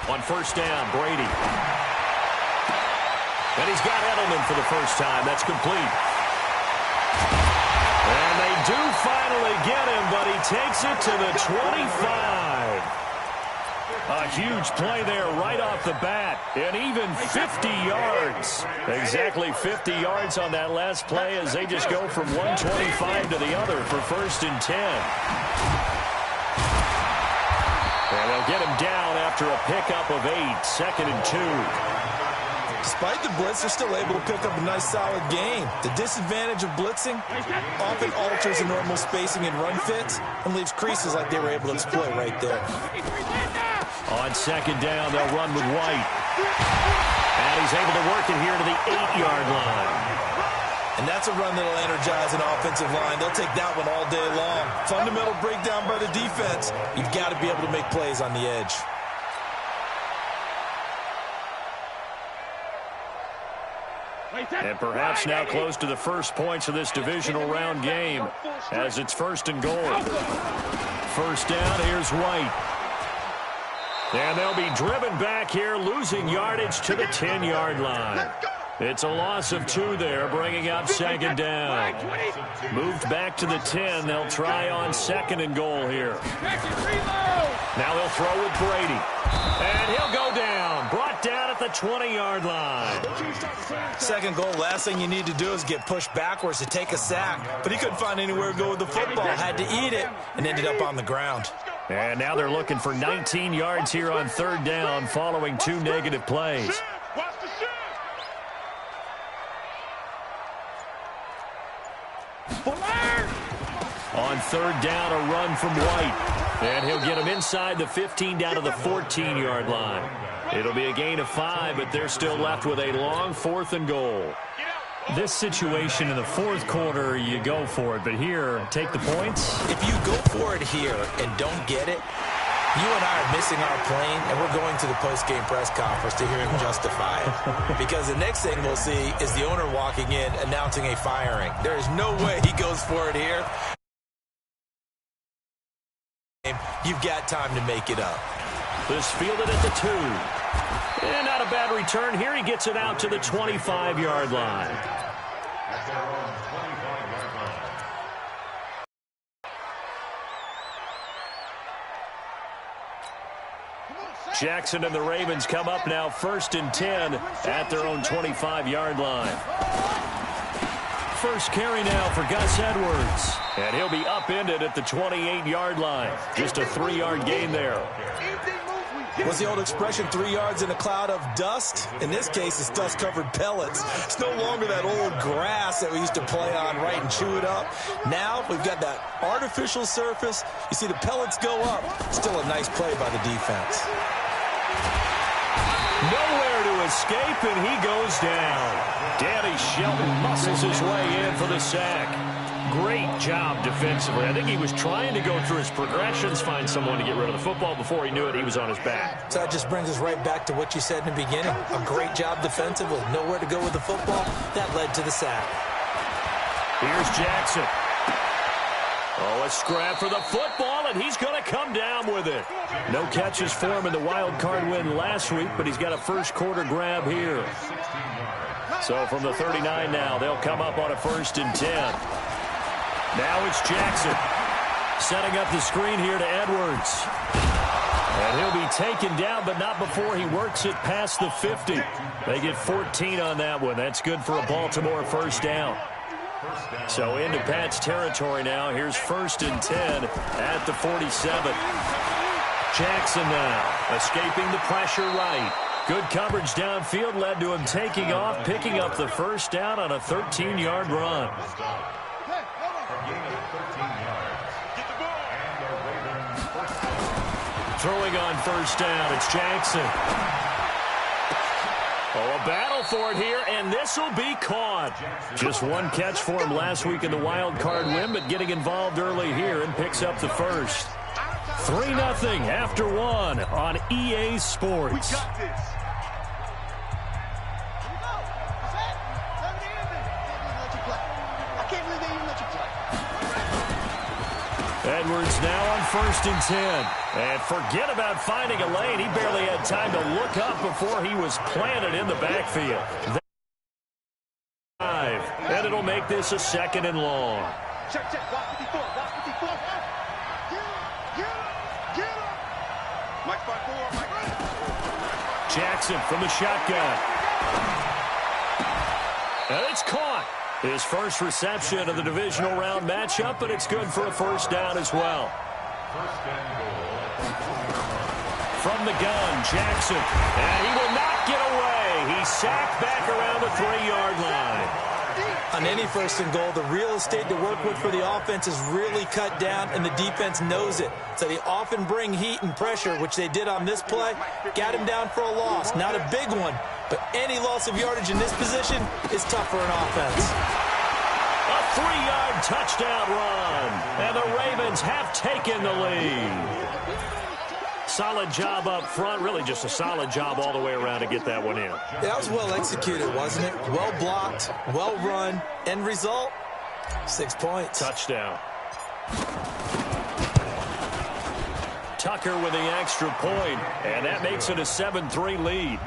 On first down, Brady. And he's got Edelman for the first time. That's complete. And they do finally get him, but he takes it to the 25. A huge play there right off the bat. And even 50 yards. Exactly 50 yards on that last play as they just go from 125 to the other for first and 10. And they'll get him down after a pickup of 8, second and 2. Despite the blitz, they're still able to pick up a nice, solid gain. The disadvantage of blitzing often alters the normal spacing and run fits and leaves creases like they were able to exploit right there. On second down, they'll run with White. And he's able to work it here to the 8-yard line. And that's a run that'll energize an offensive line. They'll take that one all day long. Fundamental breakdown by the defense. You've got to be able to make plays on the edge. And perhaps now close to the first points of this divisional round game as it's first and goal. First down, here's White. And they'll be driven back here, losing yardage to the 10-yard line. It's a loss of 2 there, bringing up second down. Moved back to the 10. They'll try on second and goal here. Now they'll throw with Brady. And he'll go down. Brought down at the 20-yard line. Second goal, last thing you need to do is get pushed backwards to take a sack. But he couldn't find anywhere to go with the football. Had to eat it and ended up on the ground. And now they're looking for 19 yards here on third down following 2 negative plays. On third down, a run from White. And he'll get him inside the 15 down to the 14-yard line. It'll be a gain of 5, but they're still left with a long 4th and goal. This situation in the fourth quarter, you go for it. But here, take the points. If you go for it here and don't get it, you and I are missing our plane, and we're going to the post-game press conference to hear him justify it. Because the next thing we'll see is the owner walking in announcing a firing. There is no way he goes for it here. You've got time to make it up. This fielded at the 2. And not a bad return. Here he gets it out to the 25-yard line. Jackson and the Ravens come up now first and 10 at their own 25-yard line. First carry now for Gus Edwards. And he'll be upended at the 28-yard line. Just a 3-yard gain there. What's the old expression, 3 yards in a cloud of dust? In this case, it's dust-covered pellets. It's no longer that old grass that we used to play on, right, and chew it up. Now we've got that artificial surface. You see the pellets go up. Still a nice play by the defense. Nowhere to escape, and he goes down. Danny Shelton muscles his way in for the sack. Great job defensively. I think he was trying to go through his progressions, find someone to get rid of the football. Before he knew it, he was on his back. So that just brings us right back to what you said in the beginning. A great job defensively. Nowhere to go with the football. That led to the sack. Here's Jackson. Oh, a scrap for the football, and he's going to come down with it. No catches for him in the wild card win last week, but he's got a first quarter grab here. So from the 39 now, they'll come up on a first and 10. Now it's Jackson setting up the screen here to Edwards. And he'll be taken down, but not before he works it past the 50. They get 14 on that one. That's good for a Baltimore first down. So into Pat's territory now. Here's first and 10 at the 47. Jackson now escaping the pressure right. Good coverage downfield led to him taking off, picking up the first down on a 13-yard run. Throwing on first down, it's Jackson. Oh, a battle for it here, and this will be caught. Just one catch for him last week in the wild card win, but getting involved early here and picks up the first. 3-0 after one on EA Sports. Edwards now on 1st and 10. And forget about finding a lane. He barely had time to look up before he was planted in the backfield. And it'll make this a 2nd and long. Check. Block 54. Block 54. Get him. Mike 5-4. Jackson from the shotgun. And it's caught. His first reception of the divisional round matchup, but it's good for a 1st down as well. From the gun, Jackson. And he will not get away. He's sacked back around the 3-yard line. On any 1st and goal, the real estate to work with for the offense is really cut down, and the defense knows it. So they often bring heat and pressure, which they did on this play. Got him down for a loss. Not a big one, but any loss of yardage in this position is tough for an offense. A 3-yard touchdown run, and the Ravens have taken the lead. Solid job up front, really just a solid job all the way around to get that one in. That was well executed, wasn't it? Well blocked, well run. End result, 6 points. Touchdown. Tucker with the extra point, and that makes it a 7-3 lead.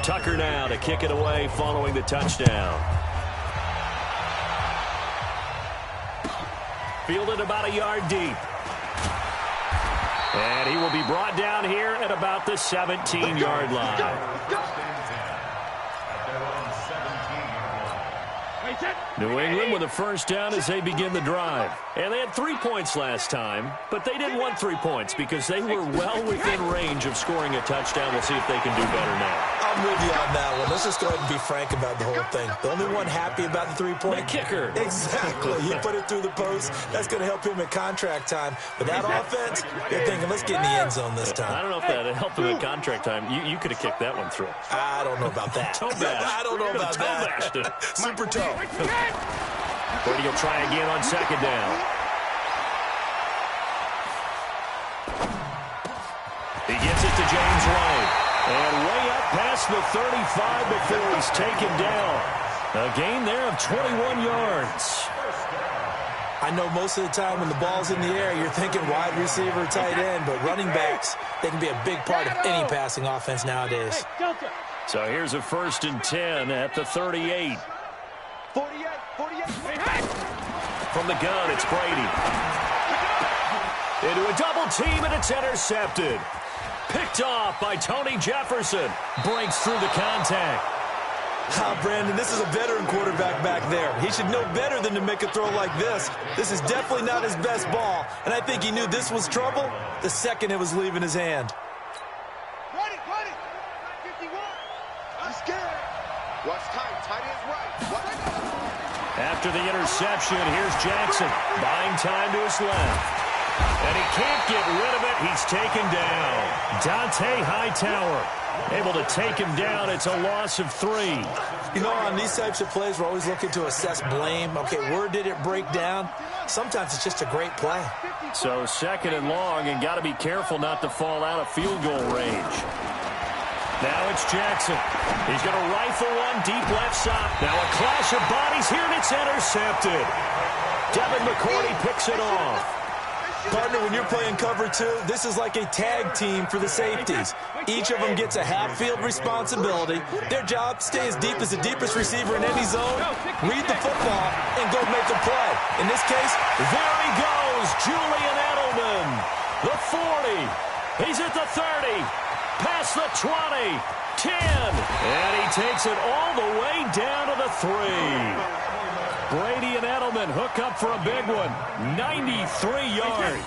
Tucker now to kick it away following the touchdown. Fielded about a yard deep. And he will be brought down here at about the 17-yard line. New England with a 1st down as they begin the drive. And they had 3 points last time, but they didn't want 3 points because they were well within range of scoring a touchdown. We'll see if they can do better now. I'm with you on that one. Let's just go ahead and be frank about the whole thing. The only one happy about the 3-point? The kicker. Exactly. He put it through the post. That's going to help him at contract time. But that offense, you're thinking, let's get in the end zone this time. I don't know if that helped him at contract time. You could have kicked that one through. I don't know about that. Toe bash. I don't know about that. Super toe. Brady will try again on 2nd down. He gets it to James White. And way up past the 35 before he's taken down. A gain there of 21 yards. I know most of the time when the ball's in the air, you're thinking wide receiver, tight end, but running backs, they can be a big part of any passing offense nowadays. So here's a 1st and 10 at the 38. 48. From the gun, it's Brady. Into a double team, and it's intercepted. Picked off by Tony Jefferson. Breaks through the contact. Brandon, this is a veteran quarterback back there. He should know better than to make a throw like this. This is definitely not his best ball, and I think he knew this was trouble the second it was leaving his hand. Ready. 51. I'm scared. Watch time. Tight end's right. After the interception, here's Jackson. Buying time to his left. And he can't get rid of it. He's taken down. Dante Hightower able to take him down. It's a loss of 3. You know, on these types of plays, we're always looking to assess blame. Okay, where did it break down? Sometimes it's just a great play. So 2nd and long, and got to be careful not to fall out of field goal range. Now it's Jackson. He's going to rifle one deep left side. Now a clash of bodies here, and it's intercepted. Devin McCourty picks it off. Partner, when you're playing cover 2, this is like a tag team for the safeties. Each of them gets a half-field responsibility. Their job, stay as deep as the deepest receiver in any zone, read the football, and go make a play. In this case, there he goes, Julian Edelman. The 40. He's at the 30. Past the 20. 10. And he takes it all the way down to the 3. Brady and Edelman hook up for a big one. 93 yards.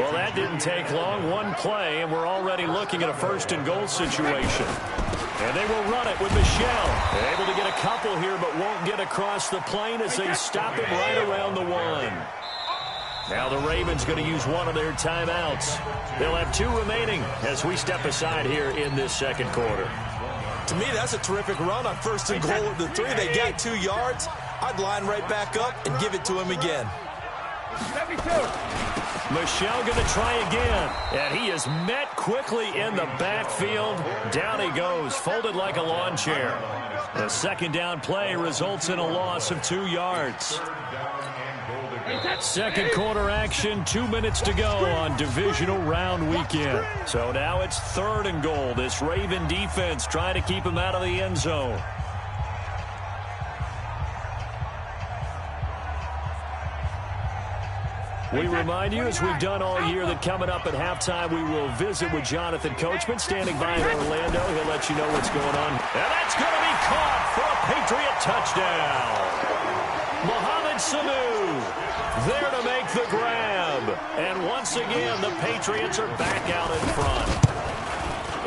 Well, that didn't take long. One play, and we're already looking at a 1st and goal situation. And they will run it with Michelle. They're able to get a couple here, but won't get across the plane as they stop him right around the 1. Now the Ravens going to use one of their timeouts. They'll have 2 remaining as we step aside here in this 2nd quarter. To me, that's a terrific run on 1st and goal at the 3. They got 2 yards. I'd line right back up and give it to him again. Michel going to try again. And he is met quickly in the backfield. Down he goes, folded like a lawn chair. The second down play results in a loss of 2 yards. Second quarter action, 2 minutes to go on divisional round weekend. So now it's 3rd and goal. This Raven defense trying to keep him out of the end zone. We remind you, as we've done all year, that coming up at halftime, we will visit with Jonathan Coachman, standing by in Orlando. He'll let you know what's going on. And that's going to be caught for a Patriot touchdown. Mohamed Sanu there to make the grab. And once again, the Patriots are back out in front.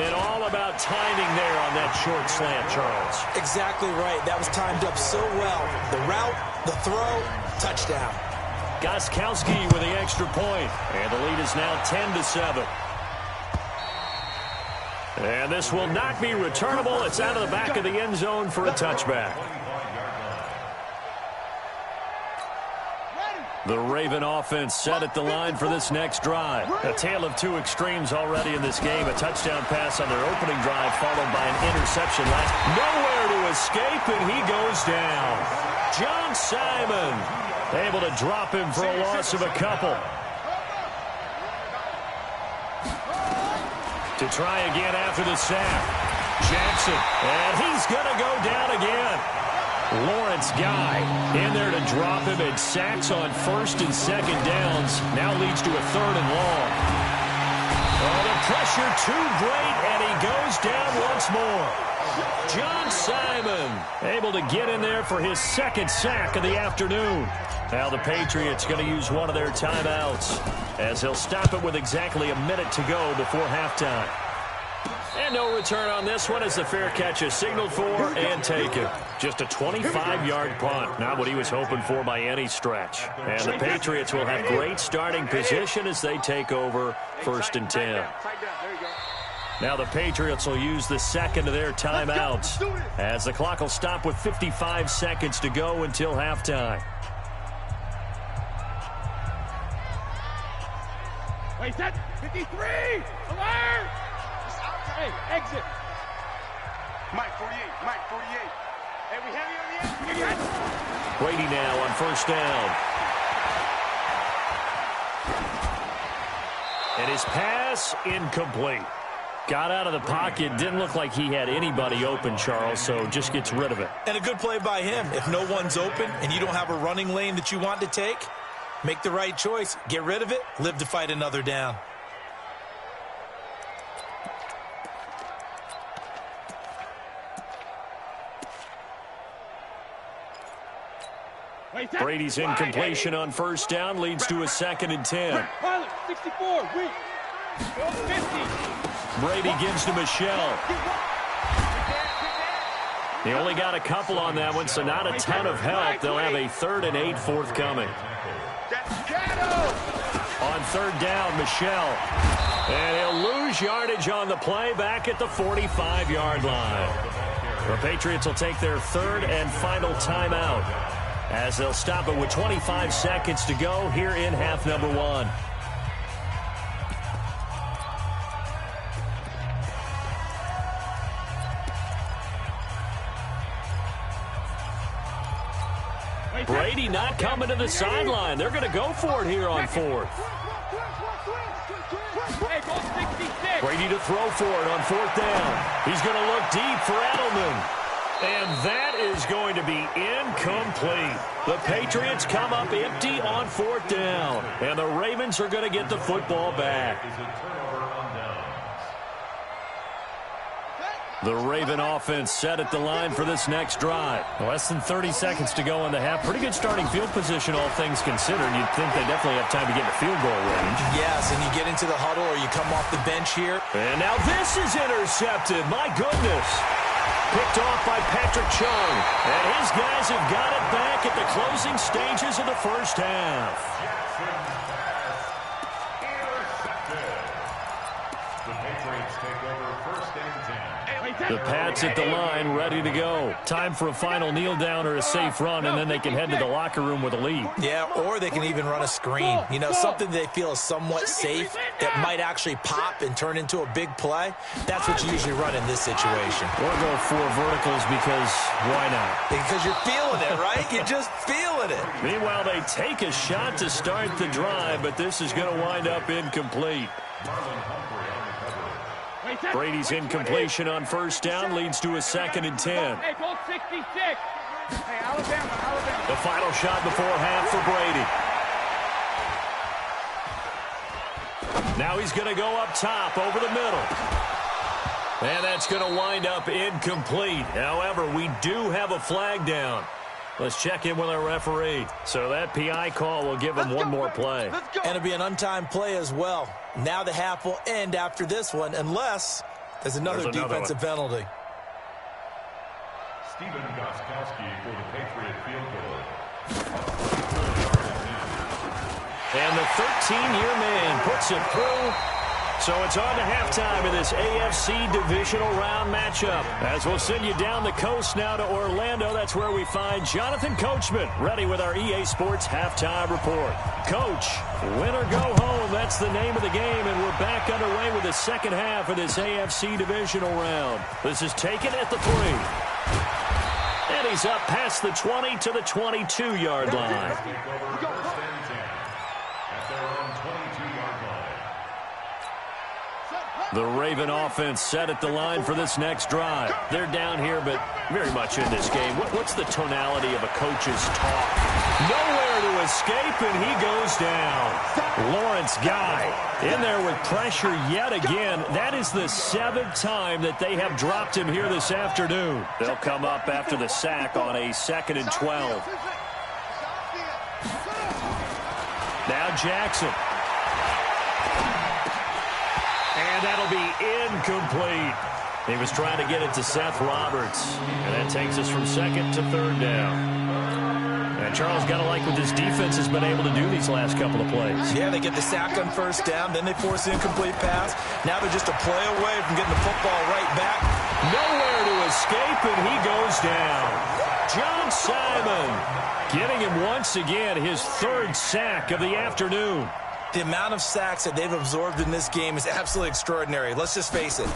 And all about timing there on that short slant, Charles. Exactly right. That was timed up so well. The route, the throw, touchdown. Gostkowski with the extra point. And the lead is now 10-7. And this will not be returnable. It's out of the back of the end zone for a touchback. The Raven offense set at the line for this next drive. A tale of two extremes already in this game. A touchdown pass on their opening drive followed by an interception last. Nowhere to escape, and he goes down. John Simon able to drop him for a loss of a couple. To try again after the sack. Jackson, and he's going to go down again. Lawrence Guy in there to drop him, and sacks on 1st and 2nd downs. Now leads to a 3rd and long. Oh, the pressure too great, and he goes down once more. John Simon able to get in there for his 2nd sack of the afternoon. Now the Patriots going to use one of their timeouts as they'll stop it with exactly a minute to go before halftime. And no return on this one as the fair catch is signaled for and taken. Just a 25-yard punt. Not what he was hoping for by any stretch. And the Patriots will have great starting position as they take over 1st and 10. Now the Patriots will use the second of their timeouts as the clock will stop with 55 seconds to go until halftime. Wait, set 53! Alert! Hey, exit. Mike 48, Mike 48. Hey, we heavy on the end. Brady now on 1st down. And his pass incomplete. Got out of the pocket. Didn't look like he had anybody open, Charles, so just gets rid of it. And a good play by him. If no one's open and you don't have a running lane that you want to take, make the right choice. Get rid of it. Live to fight another down. Brady's incompletion on 1st down leads to a 2nd and 10. 64, 50. Brady gives to Michel. He only got a couple on that one, so not a ton of help. They'll have a 3rd and 8 forthcoming. On 3rd down, Michel. And he'll lose yardage on the play back at the 45-yard line. The Patriots will take their 3rd and final timeout as they'll stop it with 25 seconds to go here in half number 1. Brady not coming to the sideline. They're going to go for it here on 4th. Brady to throw for it on 4th down. He's going to look deep for Edelman. And that is going to be incomplete. The Patriots come up empty on 4th down. And the Ravens are going to get the football back. The Raven offense set at the line for this next drive. Less than 30 seconds to go in the half. Pretty good starting field position, all things considered. You'd think they definitely have time to get in the field goal range. Yes, and you get into the huddle or you come off the bench here. And now this is intercepted. My goodness. Picked off by Patrick Chung. And his guys have got it back at the closing stages of the 1st half. The Pats at the line, ready to go. Time for a final kneel down or a safe run, and then they can head to the locker room with a lead. Yeah, or they can even run a screen. You know, something they feel is somewhat safe that might actually pop and turn into a big play. That's what you usually run in this situation. Or go for verticals because why not? Because you're feeling it, right? You're just feeling it. Meanwhile, they take a shot to start the drive, but this is going to wind up incomplete. Brady's incompletion on first down leads to a 2nd and 10. Hey, goal 66. Hey, Alabama. The final shot before half for Brady. Now he's going to go up top over the middle. And that's going to wind up incomplete. However, we do have a flag down. Let's check in with our referee. So that PI call will give him one more play. And it'll be an untimed play as well. Now the half will end after this one, unless there's another defensive penalty. Stephen Gostkowski for the Patriot field goal. And the 13-year man puts it through. So it's on to halftime in this AFC divisional round matchup. As we'll send you down the coast now to Orlando, that's where we find Jonathan Coachman, ready with our EA Sports halftime report. Coach, win or go home, that's the name of the game, and we're back underway with the second half of this AFC divisional round. This is taken at the 3. And he's up past the 20 to the 22-yard line. The Raven offense set at the line for this next drive. They're down here, but very much in this game. What's the tonality of a coach's talk? Nowhere to escape, and he goes down. Lawrence Guy in there with pressure yet again. That is the 7th time that they have dropped him here this afternoon. They'll come up after the sack on a 2nd and 12. Now Jackson. And that'll be incomplete. He was trying to get it to Seth Roberts. And that takes us from 2nd to 3rd down. And Charles got to like what this defense has been able to do these last couple of plays. Yeah, they get the sack on first down, then they force the incomplete pass. Now they're just a play away from getting the football right back. Nowhere to escape, and he goes down. John Simon getting him once again his 3rd sack of the afternoon. The amount of sacks that they've absorbed in this game is absolutely extraordinary. Let's just face it.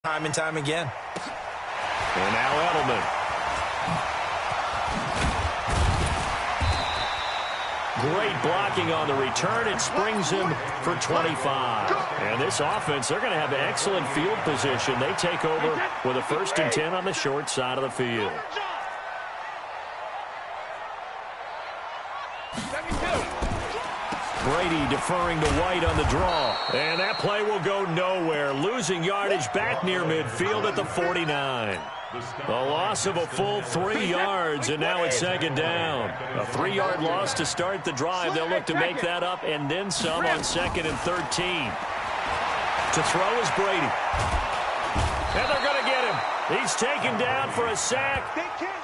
Time and time again. And now Edelman. Great blocking on the return. It springs him for 25. And this offense, they're going to have excellent field position. They take over with a 1st and 10 on the short side of the field. Brady deferring to White on the draw. And that play will go nowhere. Losing yardage back near midfield at the 49. A loss of a full 3 yards, and now it's 2nd down. A 3-yard loss to start the drive. They'll look to make that up and then some on 2nd and 13. To throw is Brady. And they're going to get him. He's taken down for a sack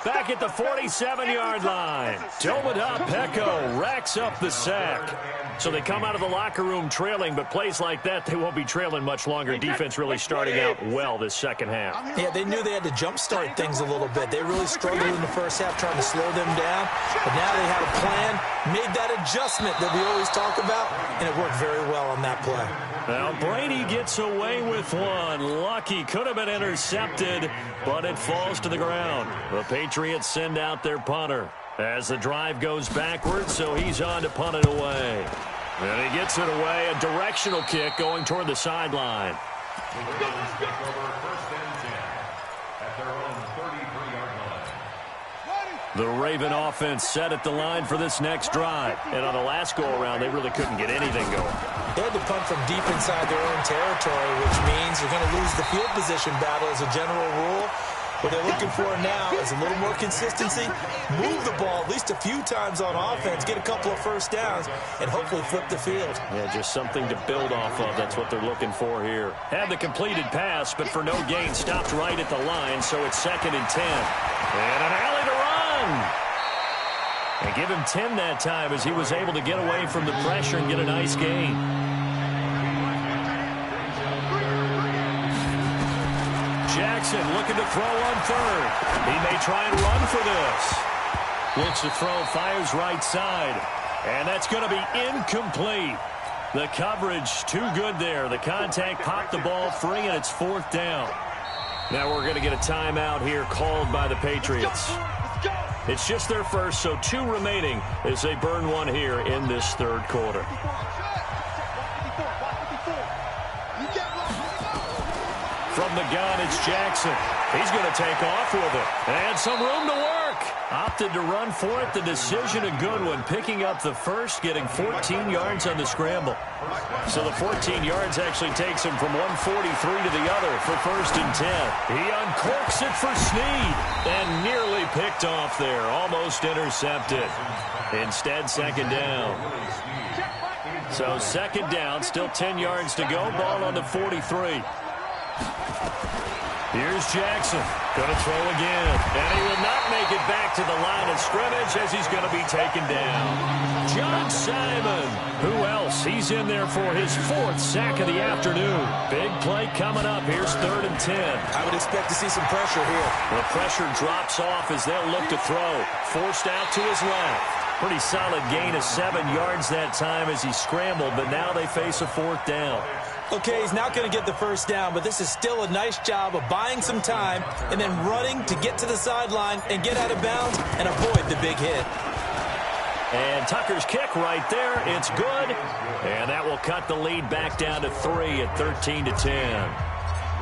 back at the 47-yard line. Tomoda Peko racks up the sack. So they come out of the locker room trailing, but plays like that, they won't be trailing much longer. Defense really starting out well this second half. Yeah, they knew they had to jumpstart things a little bit. They really struggled in the first half trying to slow them down. But now they had a plan, made that adjustment that we always talk about, and it worked very well on that play. Now Brady gets away with one. Lucky, could have been intercepted, but it falls to the ground. The Patriots send out their punter as the drive goes backwards, so he's on to punt it away. And he gets it away, a directional kick going toward the sideline. The Raven offense set at the line for this next drive. And on the last go-around, they really couldn't get anything going. They had to punt from deep inside their own territory, which means you're going to lose the field position battle as a general rule. What they're looking for now is a little more consistency, move the ball at least a few times on offense, get a couple of first downs, and hopefully flip the field. Yeah, just something to build off of. That's what they're looking for here. Had the completed pass, but for no gain, stopped right at the line, so it's 2nd and 10. And an alley to run. And give him 10 that time as he was able to get away from the pressure and get a nice gain. Jackson looking to throw on third. He may try and run for this. Looks to throw, fires right side. And that's going to be incomplete. The coverage too good there. The contact popped the ball free, and it's 4th down. Now we're going to get a timeout here called by the Patriots. It's just their first, so 2 remaining as they burn one here in this 3rd quarter. From the gun, it's Jackson. He's going to take off with it. And some room to work. Opted to run for it. The decision a good one. Picking up the first, getting 14 yards on the scramble. So the 14 yards actually takes him from 143 to the other for 1st and 10. He uncorks it for Snead. And nearly picked off there. Almost intercepted. Instead, 2nd down. So 2nd down, still 10 yards to go. Ball on the 43. Here's Jackson. Going to throw again. And he will not make it back to the line of scrimmage as he's going to be taken down. John Simon. Who else? He's in there for his 4th sack of the afternoon. Big play coming up. Here's 3rd and 10. I would expect to see some pressure here. The pressure drops off as they'll look to throw. Forced out to his left. Pretty solid gain of 7 yards that time as he scrambled, but now they face a 4th down. Okay, he's not going to get the 1st down, but this is still a nice job of buying some time and then running to get to the sideline and get out of bounds and avoid the big hit. And Tucker's kick right there. It's good. And that will cut the lead back down to 3 at 13-10.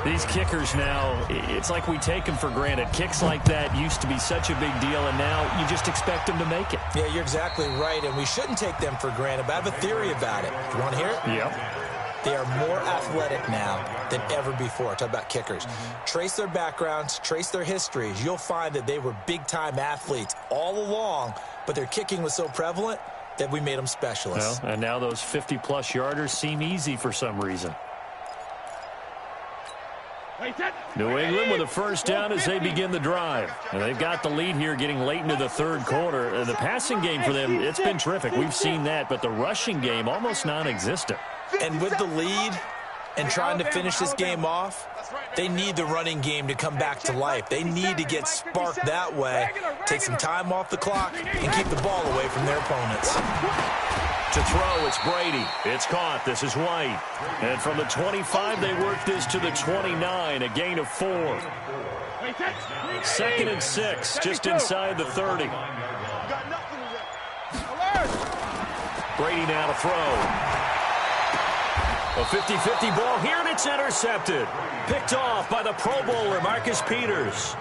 These kickers now, it's like we take them for granted. Kicks like that used to be such a big deal, and now you just expect them to make it. Yeah, you're exactly right, and we shouldn't take them for granted, but I have a theory about it. You want to hear it? Yep. They are more athletic now than ever before. Talk about kickers. Trace their backgrounds, trace their histories. You'll find that they were big-time athletes all along, but their kicking was so prevalent that we made them specialists. Well, and now those 50-plus yarders seem easy for some reason. New England with a 1st down as they begin the drive. And they've got the lead here getting late into the 3rd quarter. The passing game for them, it's been terrific. We've seen that, but the rushing game almost non-existent. And with the lead and trying to finish this game off, they need the running game to come back to life. They need to get sparked that way, take some time off the clock, and keep the ball away from their opponents. To throw, it's Brady. It's caught. This is White. And from the 25, they work this to the 29, a gain of 4. 2nd and 6, just inside the 30. Brady now to throw. A 50-50 ball here, and it's intercepted. Picked off by the Pro Bowler, Marcus Peters.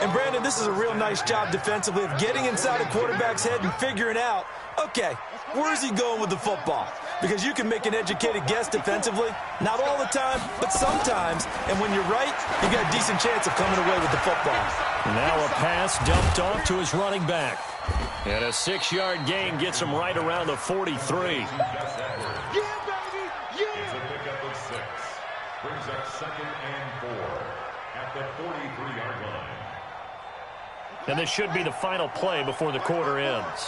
And, Brandon, this is a real nice job defensively of getting inside a quarterback's head and figuring out, okay, where's he going with the football? Because you can make an educated guess defensively. Not all the time, but sometimes. And when you're right, you got a decent chance of coming away with the football. Now a pass dumped off to his running back. And a 6-yard gain gets him right around the 43. It's a pickup of 6. Brings up 2nd and 4 at the 43-yard line. And this should be the final play before the quarter ends.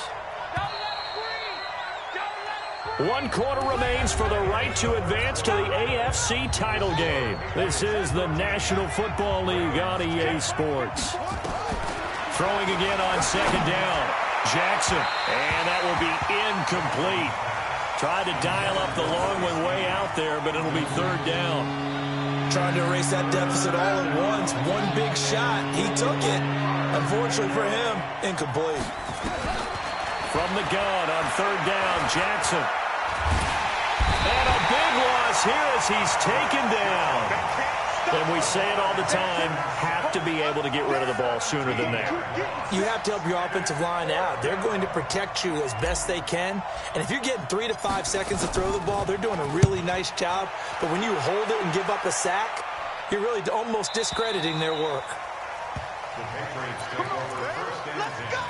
1 quarter remains for the right to advance to the AFC title game. This is the National Football League on EA Sports. Throwing again on 2nd down. Jackson, and that will be incomplete. Tried to dial up the long one way out there, but it'll be 3rd down. Trying to erase that deficit all at once. One big shot. He took it. Unfortunately for him, incomplete. From the gun on 3rd down, Jackson. And a big loss here as he's taken down. And we say it all the time, have to be able to get rid of the ball sooner than that. You have to help your offensive line out. They're going to protect you as best they can. And if you're getting 3 to 5 seconds to throw the ball, they're doing a really nice job. But when you hold it and give up a sack, you're really almost discrediting their work. The Patriots take over 1st and 10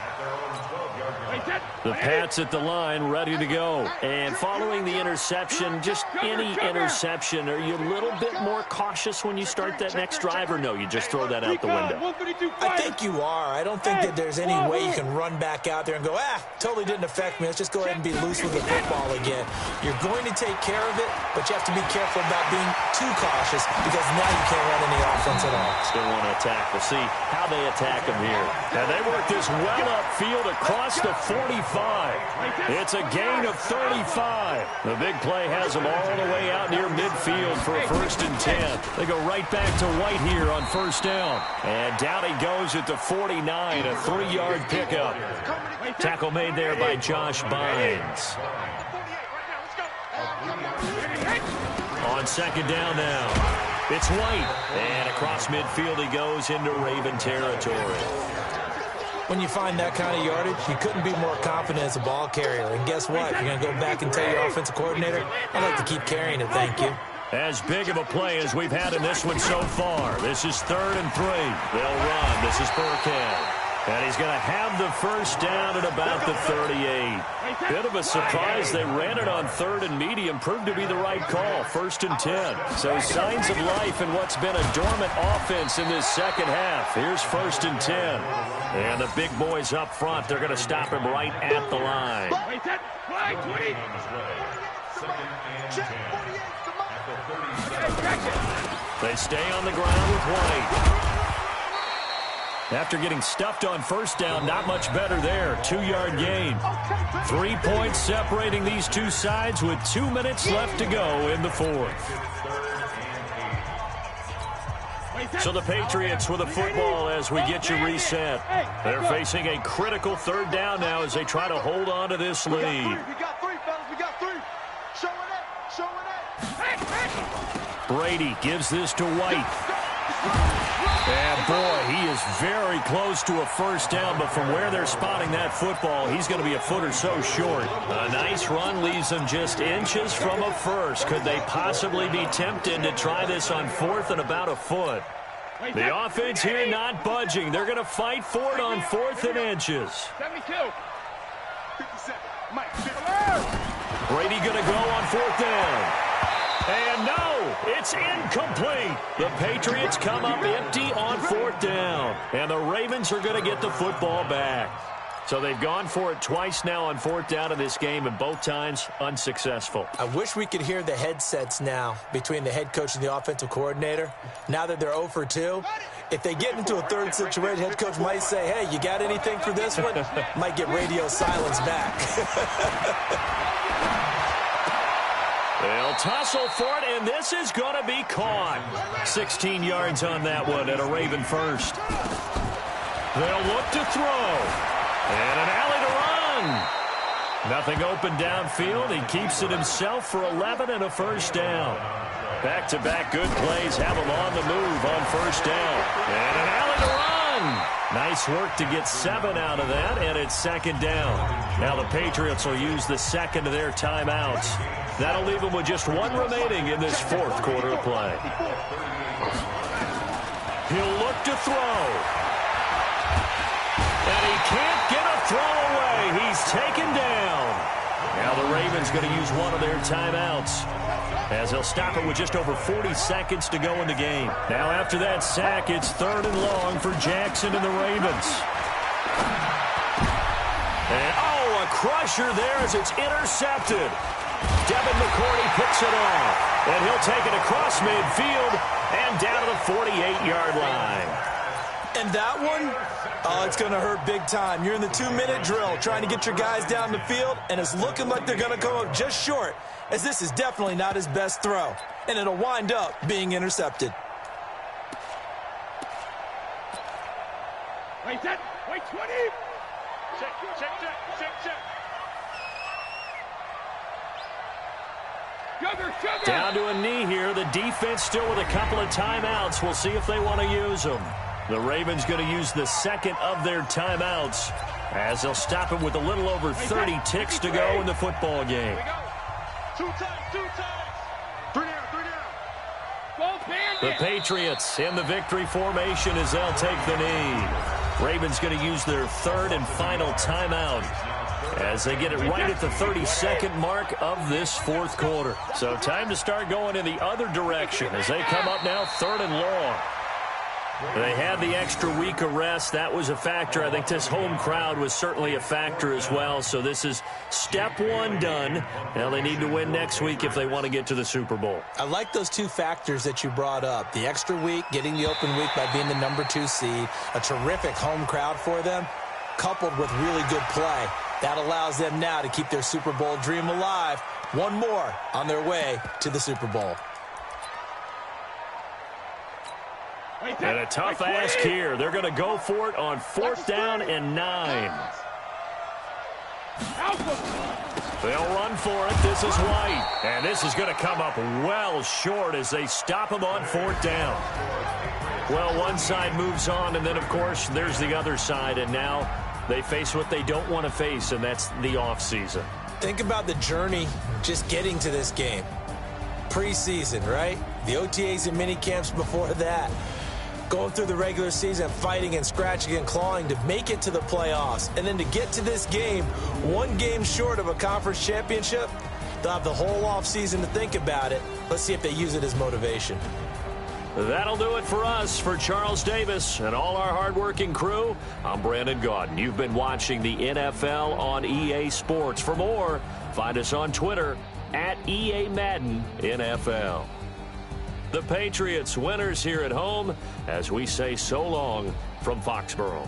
at their own 12-yard line. The Pats at the line, ready to go. And following the interception, just any interception, are you a little bit more cautious when you start that next drive, or no, you just throw that out the window? I think you are. I don't think that there's any way you can run back out there and go, totally didn't affect me. Let's just go ahead and be loose with the football again. You're going to take care of it, but you have to be careful about being too cautious because now you can't run any offense at all. Still want to attack. We'll see how they attack them here. And they work this well upfield across the 45. It's a gain of 35. The big play has them all the way out near midfield for a 1st and 10. They go right back to White here on 1st down. And down he goes at the 49, a 3-yard pickup. Tackle made there by Josh Bynes. On 2nd down now. It's White. And across midfield he goes into Raven territory. When you find that kind of yardage, you couldn't be more confident as a ball carrier. And guess what? You're going to go back and tell your offensive coordinator, I'd like to keep carrying it, thank you. As big of a play as we've had in this one so far. This is 3rd and 3. They'll run. This is Burkhead. And he's going to have the 1st down at about the 38. Bit of a surprise. They ran it on 3rd and medium. Proved to be the right call. 1st and 10. So signs of life in what's been a dormant offense in this second half. Here's 1st and 10. And the big boys up front, they're going to stop him right at the line. They stay on the ground with White. After getting stuffed on 1st down, not much better there. 2-yard gain. 3 points separating these two sides with 2 minutes left to go in the 4th. So the Patriots with the football as we get you reset. They're facing a critical 3rd down now as they try to hold on to this lead. We got 3, fellas. We got 3. Showing it. Brady gives this to White. And boy, he is very close to a 1st down, but from where they're spotting that football, he's going to be a foot or so short. A nice run leaves them just inches from a 1st. Could they possibly be tempted to try this on 4th and about a foot? The offense here not budging. They're going to fight for it on 4th and inches. 72. 57. Mike, 50. Brady going to go on 4th down. And no, it's incomplete. The Patriots come up empty on 4th down. And the Ravens are going to get the football back. So they've gone for it twice now on 4th down in this game, and both times unsuccessful. I wish we could hear the headsets now between the head coach and the offensive coordinator. Now that they're 0 for 2, if they get into a 3rd situation, head coach might say, hey, you got anything for this one? Might get radio silence back. They'll tussle for it, and this is going to be caught. 16 yards on that one at a Raven 1st. They'll look to throw. And an alley to run. Nothing open downfield. He keeps it himself for 11 and a 1st down. Back-to-back good plays have him on the move on 1st down. And an alley to run. Nice work to get 7 out of that, and it's 2nd down. Now the Patriots will use the 2nd of their timeouts. That'll leave them with just 1 remaining in this 4th quarter of play. He'll look to throw. And he can't get a throw away. He's taken down. Now the Ravens going to use 1 of their timeouts, as they'll stop it with just over 40 seconds to go in the game. Now after that sack, it's 3rd and long for Jackson and the Ravens. And a crusher there as it's intercepted. Devin McCourty picks it off, and he'll take it across midfield and down to the 48-yard line. And that one, it's going to hurt big time. You're in the 2-minute drill trying to get your guys down the field, and it's looking like they're going to come up just short, as this is definitely not his best throw, and it'll wind up being intercepted. Wait, 20. Check. Sugar. Down to a knee here. The defense still with a couple of timeouts. We'll see if they want to use them. The Ravens going to use the 2nd of their timeouts, as they'll stop it with a little over 30 ticks to go in the football game. 2 times. 3 down. The Patriots in the victory formation as they'll take the knee. Ravens going to use their third and final timeout as they get it right at the 32nd mark of this fourth quarter. So time to start going in the other direction as they come up now 3rd and long. They had the extra week of rest. That was a factor. I think this home crowd was certainly a factor as well. So this is step one done. Now they need to win next week if they want to get to the Super Bowl. I like those two factors that you brought up. The extra week, getting the open week by being the number 2 seed, a terrific home crowd for them, coupled with really good play. That allows them now to keep their Super Bowl dream alive. One more on their way to the Super Bowl. And a tough ask here. They're going to go for it on 4th down and 9. They'll run for it. This is White. And this is going to come up well short as they stop him on 4th down. Well, one side moves on, and then, of course, there's the other side. And now they face what they don't want to face, and that's the offseason. Think about the journey just getting to this game. Preseason, right? The OTAs and mini camps before that. Going through the regular season, fighting and scratching and clawing to make it to the playoffs. And then to get to this game, one game short of a conference championship, they'll have the whole offseason to think about it. Let's see if they use it as motivation. That'll do it for us. For Charles Davis and all our hardworking crew, I'm Brandon Gaudin. You've been watching the NFL on EA Sports. For more, find us on Twitter at EA Madden NFL. The Patriots winners here at home as we say so long from Foxborough.